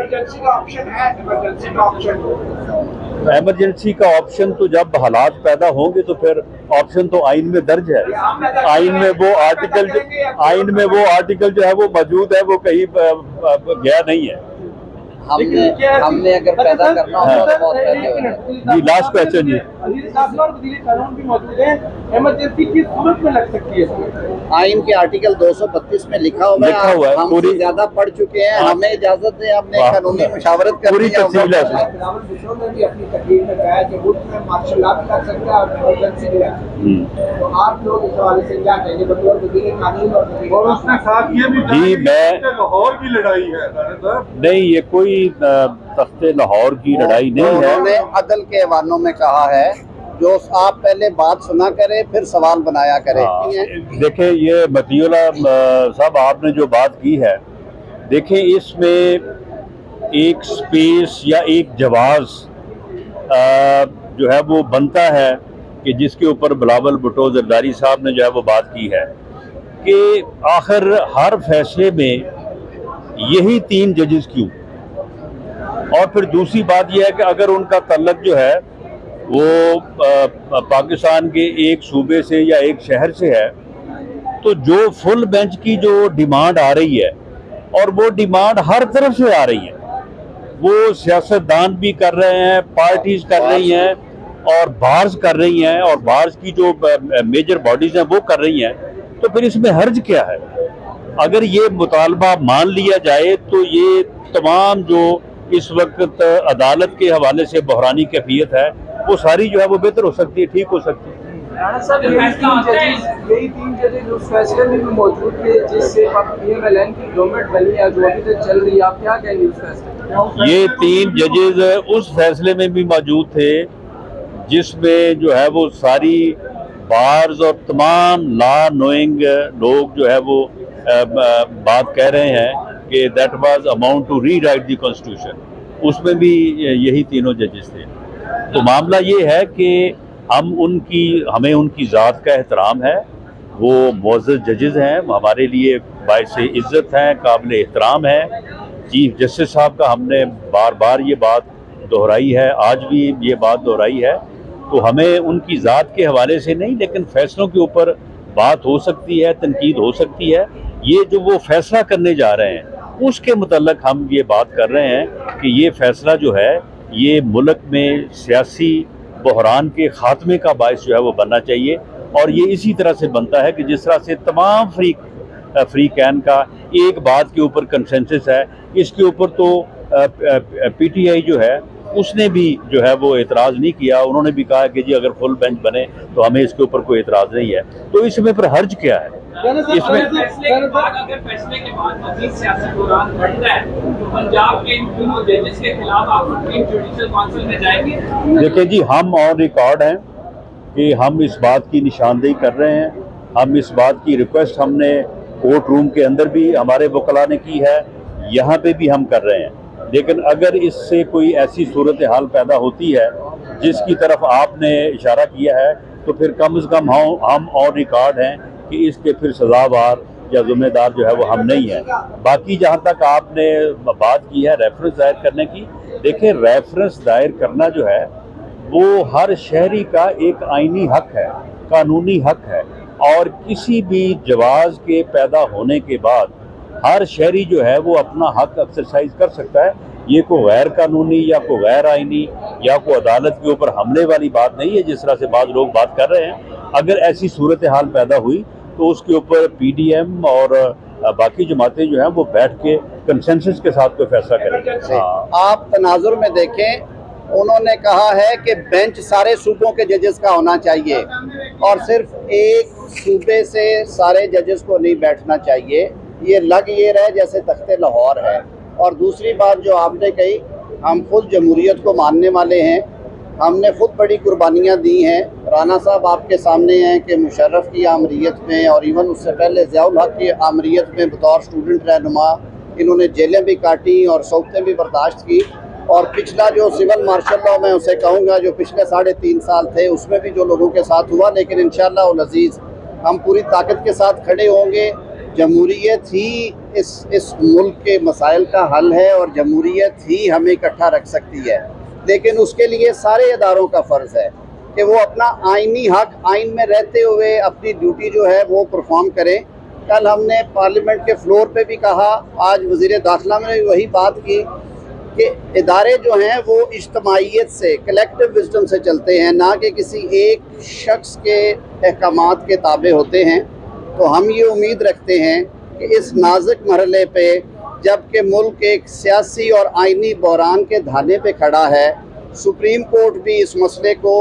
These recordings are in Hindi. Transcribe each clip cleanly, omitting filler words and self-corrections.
इमरजेंसी का ऑप्शन है, इमरजेंसी का ऑप्शन। इमरजेंसी का ऑप्शन तो जब हालात पैदा होंगे तो फिर ऑप्शन तो आइन में दर्ज है। आइन में वो आर्टिकल जो है वो मौजूद है, वो कहीं गया नहीं है। हमने अगर पैदा करना हो तो बहुत पहले होगा। जी लास्ट क्वेश्चन जी। कानून भी मौजूद है, इमरजेंसी की सूरत में लग सकती है। आइन के आर्टिकल 232 में लिखा हुआ है, हम पूरी ज्यादा पढ़ चुके हैं, हमें इजाजत है, हमने कानूनी मशावरत कर पूरी तफसील है। ने भी अपनी तकरीर में कहा कि मुल्क में मार्शल लॉ भी लग सकता है और इमरजेंसी भी लग सकती है। तो आप लोग इस हवाले से क्या कहेंगे बतौर वज़ीर कानून? और उसने साथ ये भी जी मैं लाहौर की लड़ाई है नहीं, ये कोई तख्ते लाहौर की लड़ाई नहीं है। उन्होंने अदल के हवालों में कहा है, जो आप पहले बात सुना करें फिर सवाल बनाया करें। देखें ये मतीउल्लाह साहब आपने जो बात की है, देखें इसमें एक स्पेस या एक जवाज़ जो है वो बनता है कि जिसके ऊपर बिलावल भुट्टो जरदारी साहब ने जो है वो बात की है कि आखिर हर फैसले में यही 3 जजेस क्यों। और फिर दूसरी बात यह है कि अगर उनका तल्लक जो है वो पाकिस्तान के एक सूबे से या एक शहर से है, तो जो फुल बेंच की जो डिमांड आ रही है, और वो डिमांड हर तरफ से आ रही है, वो सियासतदान भी कर रहे हैं, पार्टीज कर रही हैं और बार्स कर रही हैं, और बार्स की जो मेजर बॉडीज हैं वो कर रही हैं, तो फिर इसमें हर्ज क्या है? अगर ये मुतालबा मान लिया जाए तो ये तमाम जो इस वक्त अदालत के हवाले से बहरानी कैफियत है वो सारी जो है वो बेहतर हो सकती है, ठीक हो सकती है। राणा साहब यही 3 जजेस उस फैसले में भी मौजूद थे जिससे PMLN की गवर्नमेंट बनी है, जो अभी तक चल रही है, आप क्या कहेंगे उस फैसले? ये 3 जजेस उस फैसले में भी मौजूद थे जिसमें जो है वो सारी बार्स और तमाम लॉ नोइंग लोग जो है वो बात कह रहे हैं कि that was amount to rewrite the constitution. उसमें भी यही तीनों जजेस थे। तो मामला ये है कि हमें उनकी ज़ात का एहतराम है, वो मुअज़्ज़ज़ जजेस हैं, हमारे लिए बाइसे इज़्ज़त हैं, काबिल एहतराम हैं। चीफ जस्टिस साहब का हमने बार बार ये बात दोहराई है, आज भी ये बात दोहराई है। तो हमें उनकी ज़ात के हवाले से नहीं, लेकिन फ़ैसलों के ऊपर बात हो सकती है, तनकीद हो सकती है। ये जो वो फैसला करने जा रहे हैं उसके मुतल्लक हम ये बात कर रहे हैं कि ये फैसला जो है ये मुल्क में सियासी बहरान के ख़ात्मे का बायस जो है वो बनना चाहिए, और ये इसी तरह से बनता है कि जिस तरह से तमाम फ्री कैन का एक बात के ऊपर कंसेंसस है। इसके ऊपर तो PTI जो है उसने भी जो है वो एतराज़ नहीं किया, उन्होंने भी कहा कि जी अगर फुल बेंच बने तो हमें इसके ऊपर कोई एतराज़ नहीं है। तो इसमें फिर हर्ज क्या है? इसमें अगर फैसले के बाद मज़ीद सियासी बहरान बढ़ता है तो पंजाब के इन दोनों जजेस के खिलाफ आप सुप्रीम जुडिशल काउंसिल में जाएंगे? देखिए जी, हम ऑन रिकॉर्ड हैं कि हम इस बात की निशानदेही कर रहे हैं, हम इस बात की रिक्वेस्ट हमने कोर्ट रूम के अंदर भी हमारे वकला ने की है, यहाँ पे भी हम कर रहे हैं। लेकिन अगर इससे कोई ऐसी सूरत हाल पैदा होती है जिसकी तरफ आपने इशारा किया है, तो फिर कम से कम हम ऑन रिकॉर्ड हैं कि इसके फिर सज़ावार या ज़िम्मेदार जो है वो हम नहीं हैं। बाकी जहाँ तक आपने बात की है रेफरेंस दायर करने की, देखिए रेफरेंस दायर करना जो है वो हर शहरी का एक आइनी हक है, कानूनी हक है, और किसी भी जवाज़ के पैदा होने के बाद हर शहरी जो है वो अपना हक एक्सरसाइज कर सकता है। ये कोई गैर कानूनी या कोई गैर आइनी या कोई अदालत के ऊपर हमले वाली बात नहीं है जिस तरह से बाद लोग बात कर रहे हैं। अगर ऐसी सूरत हाल पैदा हुई तो उसके ऊपर PDM और बाकी जमातें जो हैं वो बैठ के कंसेंसस के साथ कोई फैसला करेंगे। आप तनाजुर में देखें, उन्होंने कहा है कि बेंच सारे सूबों के जजेस का होना चाहिए और सिर्फ एक सूबे से सारे जजेस को नहीं बैठना चाहिए। ये लग ये रहे जैसे तख्ते लाहौर है। और दूसरी बात जो आपने कही, हम खुद जमहूरियत को मानने वाले हैं, हमने खुद बड़ी कुर्बानियाँ दी हैं। राना साहब आपके सामने हैं कि मुशर्रफ की आमरीत में और इवन उससे पहले ज़ियाउल हक की आमरीत में बतौर स्टूडेंट रहनुमा इन्होंने जेलें भी काटी और सौतें भी बर्दाश्त की। और पिछला जो सिविल मार्शल लॉ मैं उसे कहूँगा जो पिछले 3.5 साल थे उसमें भी जो लोगों के साथ हुआ, लेकिन इंशाअल्लाह अज़ीज़ हम पूरी ताकत के साथ खड़े होंगे। जमहूरियत ही इस मुल्क के मसाइल का हल है और जमहूरियत ही हमें इकट्ठा रख सकती है। लेकिन उसके लिए सारे इदारों का फ़र्ज़ है कि वो अपना आइनी हक आइन में रहते हुए अपनी ड्यूटी जो है वो परफॉर्म करें। कल हमने पार्लियामेंट के फ्लोर पे भी कहा, आज वज़ीर दाखिला में भी वही बात की कि इदारे जो हैं वो इज्तमाइयत से, कलेक्टिव विज़डम से चलते हैं, ना कि किसी एक शख्स के अहकामात के ताबे होते हैं। तो हम ये उम्मीद रखते हैं कि इस नाजुक मरहले पे जबकि मुल्क एक सियासी और आइनी बहरान के धाने पे खड़ा है, सुप्रीम कोर्ट भी इस मसले को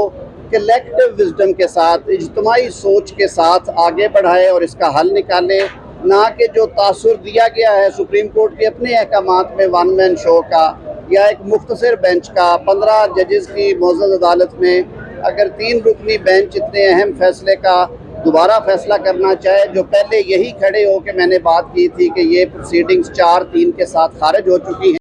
कलेक्टिव विज़डम के साथ, इज्तमाई सोच के साथ आगे बढ़ाए और इसका हल निकाले, ना कि जो तासुर दिया गया है सुप्रीम कोर्ट के अपने अहकामात में वन मैन शो का या एक मुख्तसर बेंच का। 15 जजेस की मोअज़्ज़ज़ अदालत में अगर 3 रुकनी बेंच इतने अहम फैसले का दोबारा फैसला करना चाहे, जो पहले यही खड़े हो के मैंने बात की थी कि ये प्रोसीडिंग्स 4-3 के साथ खारिज हो चुकी हैं।